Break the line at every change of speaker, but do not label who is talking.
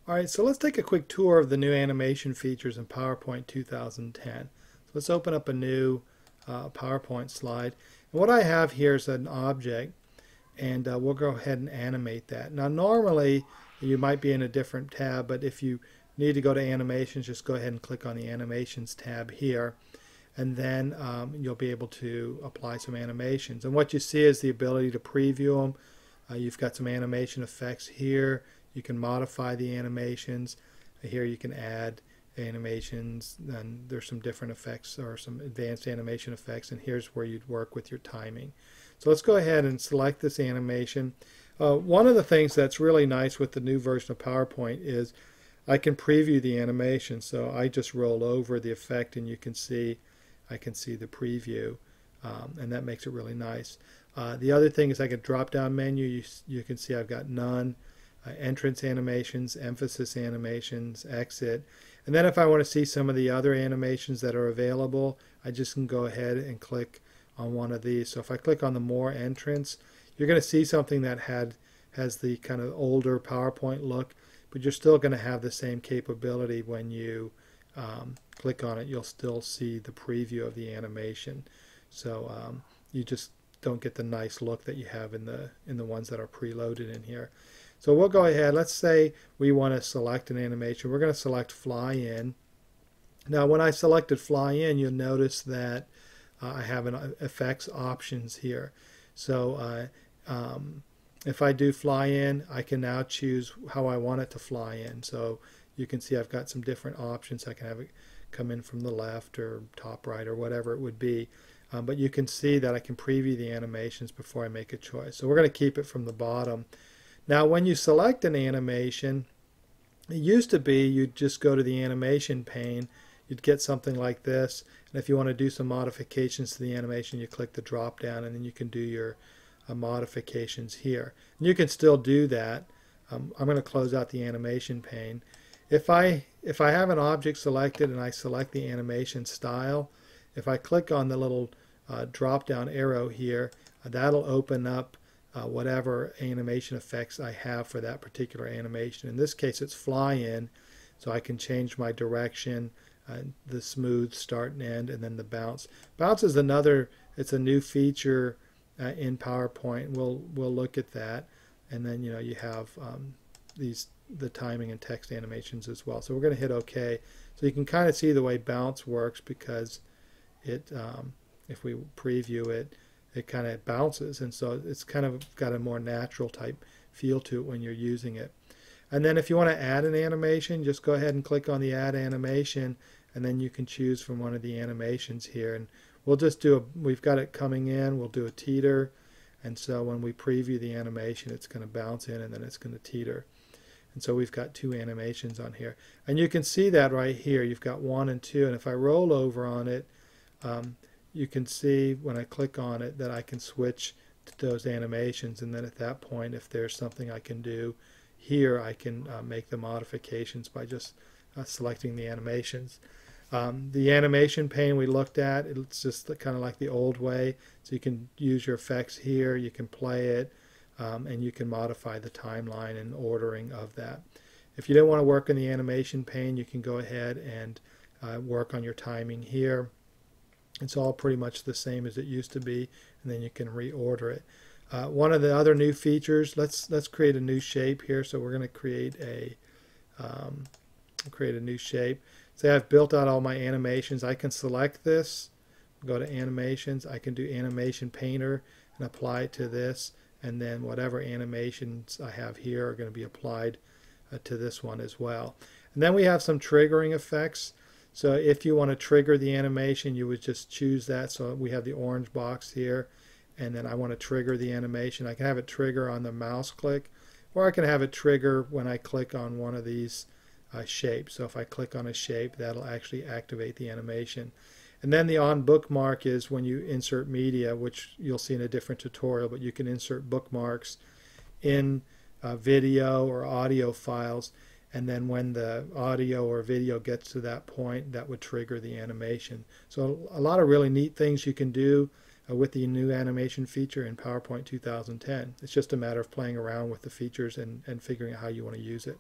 Alright, so let's take a quick tour of the new animation features in PowerPoint 2010. So let's open up a new PowerPoint slide. And what I have here is an object, and we'll go ahead and animate that. Now normally you might be in a different tab, but if you need to go to animations, just go ahead and click on the animations tab here, and then you'll be able to apply some animations. And what you see is the ability to preview them. You've got some animation effects here. You can modify the animations. Here you can add animations, and there's some different effects or some advanced animation effects, and here's where you'd work with your timing. So let's go ahead and select this animation. One of the things that's really nice with the new version of PowerPoint is I can preview the animation. So I just roll over the effect and I can see the preview, and that makes it really nice. The other thing is I can drop down menu. You can see I've got none. Entrance animations, emphasis animations, exit. And then if I want to see some of the other animations that are available, I just can go ahead and click on one of these. So if I click on the more entrance, you're going to see something that has the kind of older PowerPoint look, but you're still going to have the same capability. When you click on it, you'll still see the preview of the animation. So you just don't get the nice look that you have in the ones that are preloaded in here. So we'll go ahead. Let's say we want to select an animation. We're going to select Fly In. Now when I selected Fly In, you'll notice that I have an effects options here. So if I do Fly In, I can now choose how I want it to fly in. So you can see I've got some different options. I can have it come in from the left or top right or whatever it would be. But you can see that I can preview the animations before I make a choice. So we're going to keep it from the bottom. Now when you select an animation, it used to be you'd just go to the animation pane, you'd get something like this, and if you want to do some modifications to the animation, you click the drop down and then you can do your modifications here. And you can still do that. I'm going to close out the animation pane. If I have an object selected and I select the animation style, if I click on the little drop down arrow here, that'll open up whatever animation effects I have for that particular animation. In this case it's Fly In, so I can change my direction, the smooth start and end, and then the bounce. Bounce is it's a new feature in PowerPoint. We'll look at that, and then you have the timing and text animations as well. So we're going to hit OK. So you can kind of see the way bounce works, because it if we preview it, it kind of bounces, and so it's kind of got a more natural type feel to it when you're using it. And then if you want to add an animation, just go ahead and click on the add animation, and then you can choose from one of the animations here. And we'll just we've got it coming in, we'll do a teeter, and so when we preview the animation, it's going to bounce in and then it's going to teeter. And so we've got two animations on here, and you can see that right here. You've got 1 and 2, and if I roll over on it, you can see when I click on it that I can switch to those animations, and then at that point, if there's something I can do here, I can make the modifications by just selecting the animations. The animation pane we looked at, it's just kind of like the old way, so you can use your effects here, you can play it, and you can modify the timeline and ordering of that. If you don't want to work in the animation pane, you can go ahead and work on your timing here. It's all pretty much the same as it used to be, and then you can reorder it. One of the other new features, let's create a new shape here. So we're going to create a new shape. Say I've built out all my animations. I can select this, go to animations. I can do animation painter and apply it to this, and then whatever animations I have here are going to be applied to this one as well. And then we have some triggering effects. So if you want to trigger the animation, you would just choose that. So we have the orange box here, and then I want to trigger the animation. I can have it trigger on the mouse click, or I can have it trigger when I click on one of these shapes. So if I click on a shape, that'll actually activate the animation. And then the on bookmark is when you insert media, which you'll see in a different tutorial, but you can insert bookmarks in video or audio files. And then when the audio or video gets to that point, that would trigger the animation. So a lot of really neat things you can do with the new animation feature in PowerPoint 2010. It's just a matter of playing around with the features and figuring out how you want to use it.